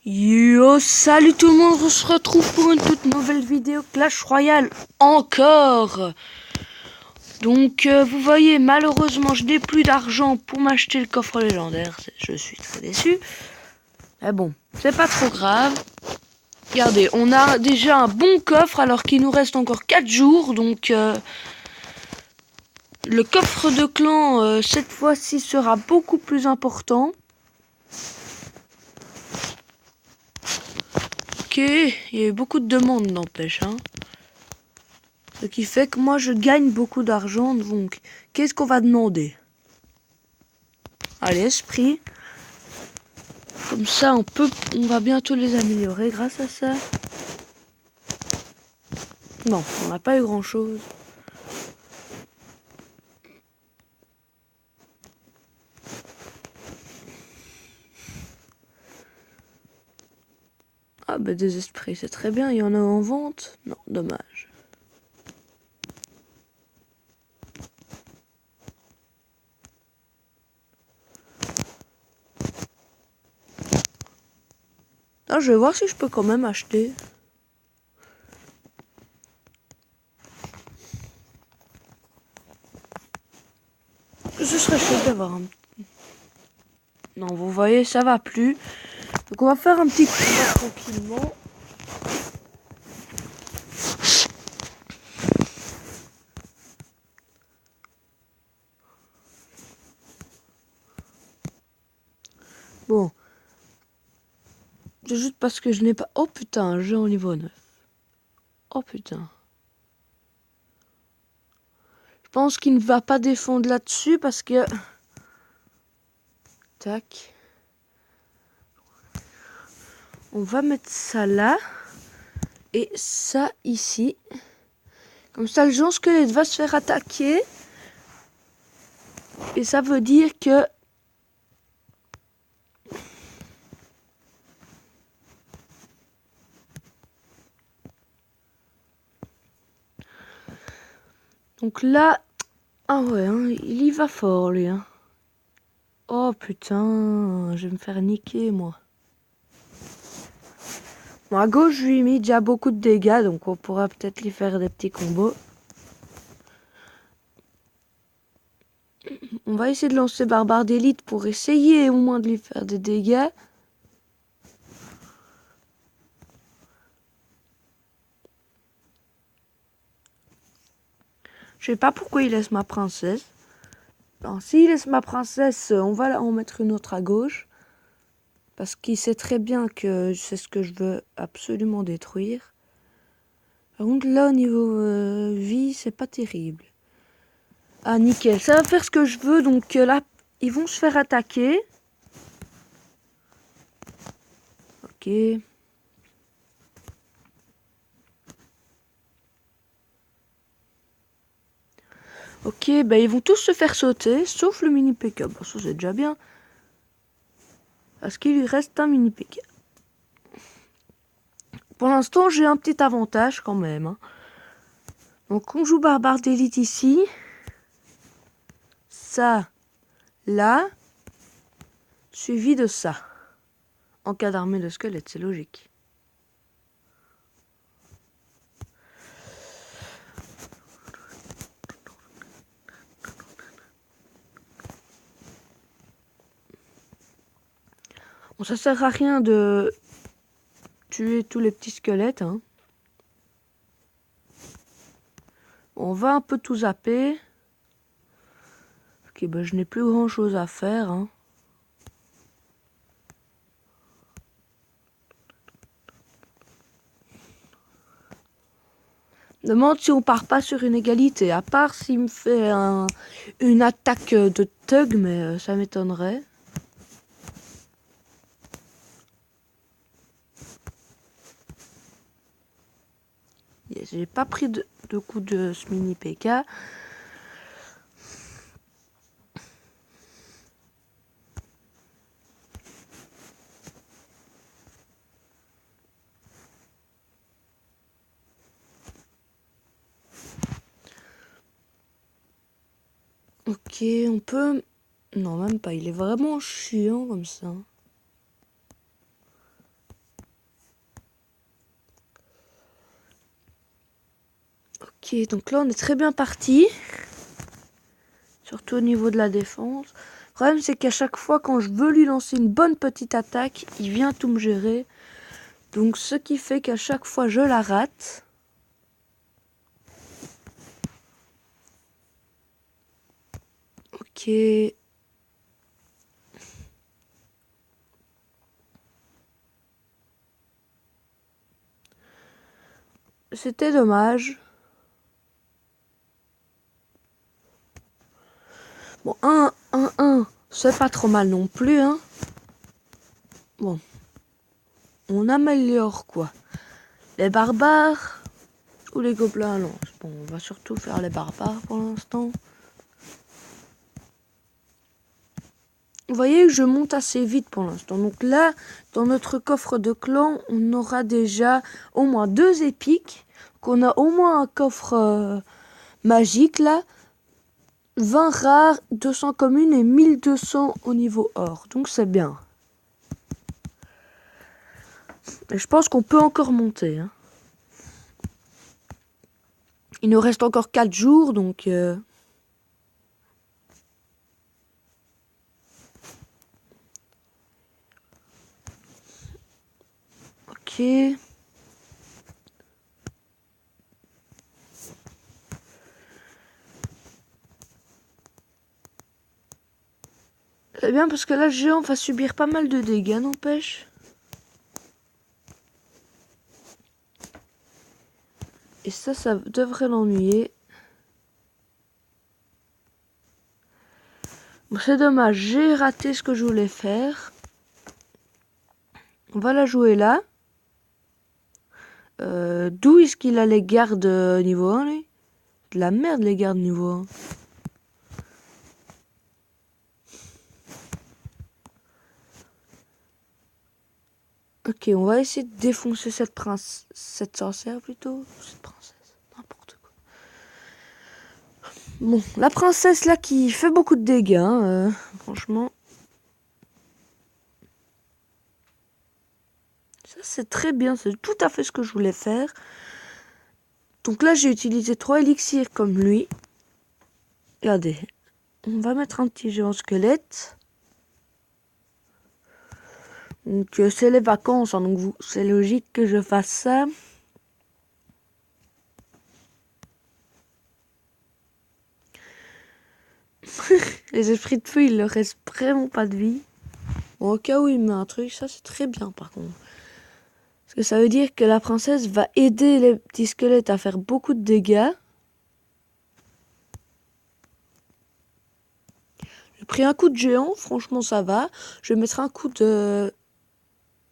Yo, salut tout le monde, on se retrouve pour une toute nouvelle vidéo Clash Royale encore. Donc vous voyez, malheureusement je n'ai plus d'argent pour m'acheter le coffre légendaire, je suis très déçu. Mais bon, c'est pas trop grave. Regardez, on a déjà un bon coffre alors qu'il nous reste encore 4 jours. Donc le coffre de clan cette fois-ci sera beaucoup plus important. Ok, il y a eu beaucoup de demandes, n'empêche, hein. Ce qui fait que moi je gagne beaucoup d'argent. Donc qu'est-ce qu'on va demander? Allez, esprit. Comme ça on va bientôt les améliorer grâce à ça. Non, on n'a pas eu grand chose. Ah bah des esprits, c'est très bien, il y en a en vente. Non, dommage. Ah, je vais voir si je peux quand même acheter. Ce serait chouette d'avoir un... Non, vous voyez, ça va plus. Donc on va faire un petit combat tranquillement. Bon. C'est juste parce que je n'ai pas... Oh putain, un jeu au niveau 9. Oh putain. Je pense qu'il ne va pas défendre là-dessus parce que... Tac. On va mettre ça là. Et ça ici. Comme ça, le géant squelette va se faire attaquer. Et ça veut dire que... Donc là... Ah ouais, hein, il y va fort, lui. Hein. Oh putain, je vais me faire niquer, moi. Bon, à gauche, je lui ai mis déjà beaucoup de dégâts, donc on pourra peut-être lui faire des petits combos. On va essayer de lancer Barbare d'élite pour essayer au moins de lui faire des dégâts. Je sais pas pourquoi il laisse ma princesse. Non, s'il laisse ma princesse, on va en mettre une autre à gauche. Parce qu'il sait très bien que c'est ce que je veux absolument détruire. Par contre, là, au niveau vie, c'est pas terrible. Ah, nickel. Ça va faire ce que je veux. Donc là, ils vont se faire attaquer. Ok. Ok, bah ils vont tous se faire sauter, sauf le mini P.K. Bon, ça c'est déjà bien. Parce qu'il lui reste un mini P.K. Pour l'instant, j'ai un petit avantage quand même. Hein. Donc on joue Barbare d'élite ici. Ça, là, suivi de ça. En cas d'armée de squelettes, c'est logique. Bon, ça sert à rien de tuer tous les petits squelettes. Hein. On va un peu tout zapper. Ok, bah je n'ai plus grand chose à faire. Hein. Demande si on part pas sur une égalité. À part s'il me fait une attaque de thug, mais ça m'étonnerait. Yes, j'ai pas pris de coup de ce mini PK. Ok, on peut... Non, même pas. Il est vraiment chiant comme ça. Ok, donc là on est très bien parti. Surtout au niveau de la défense. Le problème c'est qu'à chaque fois quand je veux lui lancer une bonne petite attaque, il vient tout me gérer. Donc ce qui fait qu'à chaque fois je la rate. Ok. C'était dommage. Bon, 1-1-1, c'est pas trop mal non plus, hein. Bon. On améliore quoi? Les barbares ou les gobelins? Non, bon, on va surtout faire les barbares pour l'instant. Vous voyez que je monte assez vite pour l'instant. Donc là, dans notre coffre de clan, on aura déjà au moins 2 épiques. Qu'on a au moins un coffre magique là. 20 rares, 200 communes et 1200 au niveau or. Donc c'est bien. Et je pense qu'on peut encore monter. Hein. Il nous reste encore 4 jours, donc... Ok. C'est bien parce que là, le géant va subir pas mal de dégâts, n'empêche. Et ça devrait l'ennuyer. Bon, c'est dommage, j'ai raté ce que je voulais faire. On va la jouer là. D'où est-ce qu'il a les gardes niveau 1, lui? De la merde, les gardes niveau 1. Ok, on va essayer de défoncer cette sorcière plutôt. Cette princesse, n'importe quoi. Bon, la princesse là qui fait beaucoup de dégâts, hein, franchement. Ça c'est très bien, c'est tout à fait ce que je voulais faire. Donc là j'ai utilisé 3 élixirs comme lui. Regardez, on va mettre un petit géant squelette. Donc c'est les vacances, hein, donc c'est logique que je fasse ça. Les esprits de feu, il leur reste vraiment pas de vie. Bon, au cas où il met un truc, ça c'est très bien par contre. Parce que ça veut dire que la princesse va aider les petits squelettes à faire beaucoup de dégâts. J'ai pris un coup de géant, franchement ça va. Je vais mettre un coup de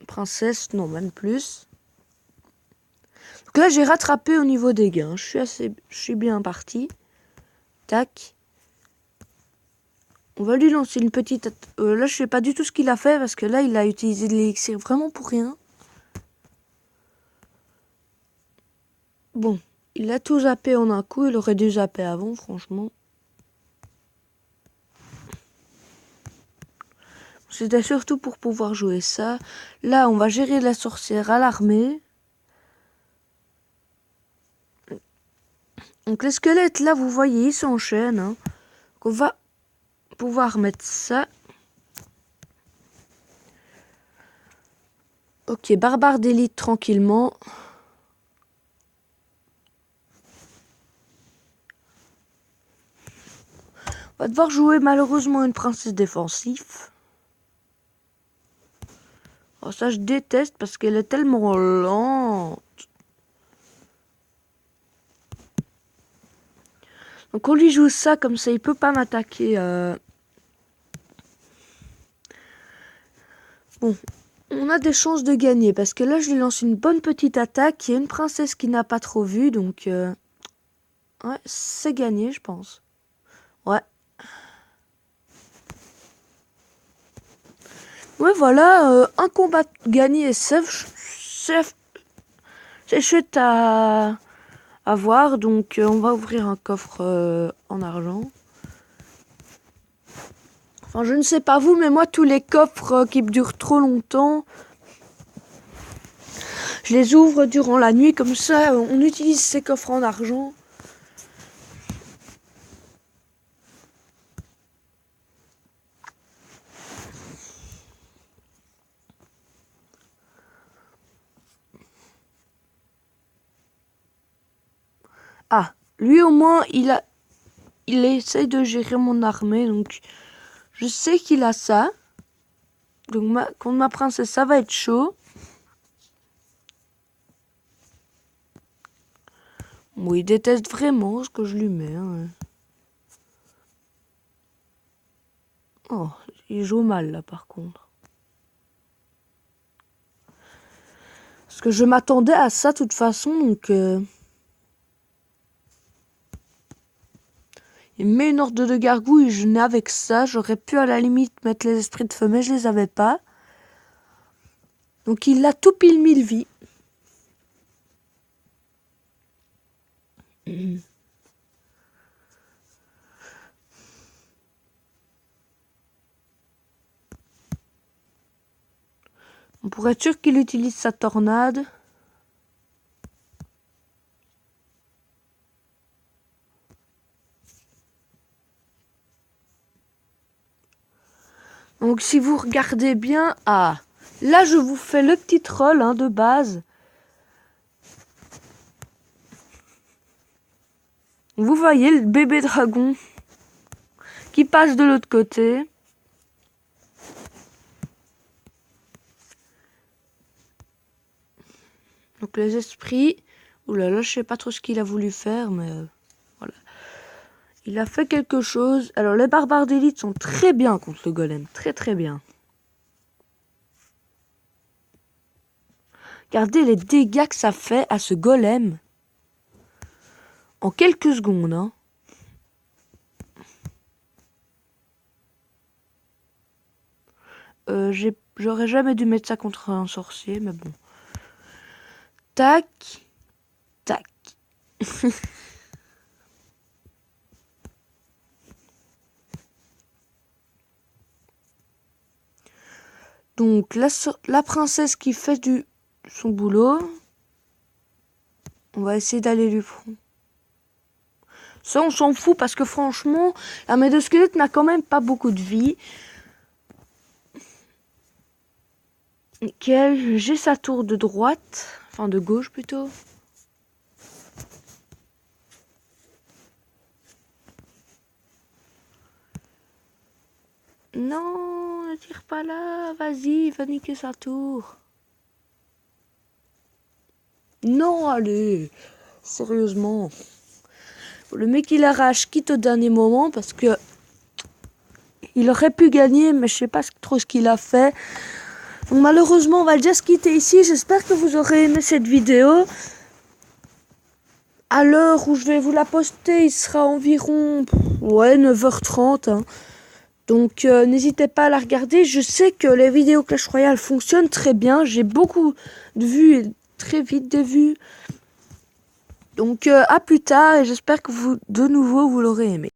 princesse, non même plus. Donc là j'ai rattrapé au niveau des gains. Je suis bien parti. Tac. On va lui lancer une petite... là je sais pas du tout ce qu'il a fait parce que là il a utilisé de l'élixir vraiment pour rien. Bon, il a tout zappé en un coup, il aurait dû zapper avant franchement. C'était surtout pour pouvoir jouer ça. Là, on va gérer la sorcière à l'armée. Donc les squelettes, là, vous voyez, ils s'enchaînent. Hein. On va pouvoir mettre ça. Ok, barbare d'élite tranquillement. On va devoir jouer malheureusement une princesse défensive. Oh, ça, je déteste parce qu'elle est tellement lente. Donc on lui joue ça, comme ça il peut pas m'attaquer. Bon, on a des chances de gagner parce que là je lui lance une bonne petite attaque. Il y a une princesse qui n'a pas trop vu, donc ouais, c'est gagné je pense. Ouais. Ouais voilà, un combat gagné, c'est chouette à voir. Donc on va ouvrir un coffre en argent. Enfin je ne sais pas vous, mais moi tous les coffres qui durent trop longtemps, je les ouvre durant la nuit, comme ça on utilise ces coffres en argent. lui au moins il essaye de gérer mon armée, donc je sais qu'il a ça. Donc contre ma princesse ça va être chaud. Bon, il déteste vraiment ce que je lui mets. Hein. Oh, il joue mal là par contre. Parce que je m'attendais à ça de toute façon, donc... Il met une horde de gargouilles, je n'ai avec ça. J'aurais pu à la limite mettre les esprits de feu, mais je les avais pas. Donc il a tout pile 1000 vies. On pourrait être sûr qu'il utilise sa tornade. Donc si vous regardez bien, là je vous fais le petit troll de base. Vous voyez le bébé dragon qui passe de l'autre côté. Donc les esprits, oulala, je sais pas trop ce qu'il a voulu faire, mais voilà. Il a fait quelque chose. Alors les barbares d'élite sont très bien contre le golem, très très bien. Regardez les dégâts que ça fait à ce golem. En quelques secondes, hein. J'aurais jamais dû mettre ça contre un sorcier, mais bon. Tac. Tac. Donc, la princesse qui fait son boulot. On va essayer d'aller lui prendre. Ça, on s'en fout parce que franchement, l'armée de squelettes n'a quand même pas beaucoup de vie. Nickel. J'ai sa tour de droite. Enfin, de gauche plutôt. Non, ne tire pas là. Vas-y, va niquer sa tour. Non, allez. Sérieusement. Le mec, il arrache quitte au dernier moment parce que il aurait pu gagner, mais je sais pas trop ce qu'il a fait. Donc malheureusement, on va déjà se quitter ici. J'espère que vous aurez aimé cette vidéo. À l'heure où je vais vous la poster, il sera environ 9h30. Hein. Donc n'hésitez pas à la regarder. Je sais que les vidéos Clash Royale fonctionnent très bien. J'ai beaucoup de vues et très vite des vues. Donc à plus tard et j'espère que de nouveau vous l'aurez aimé.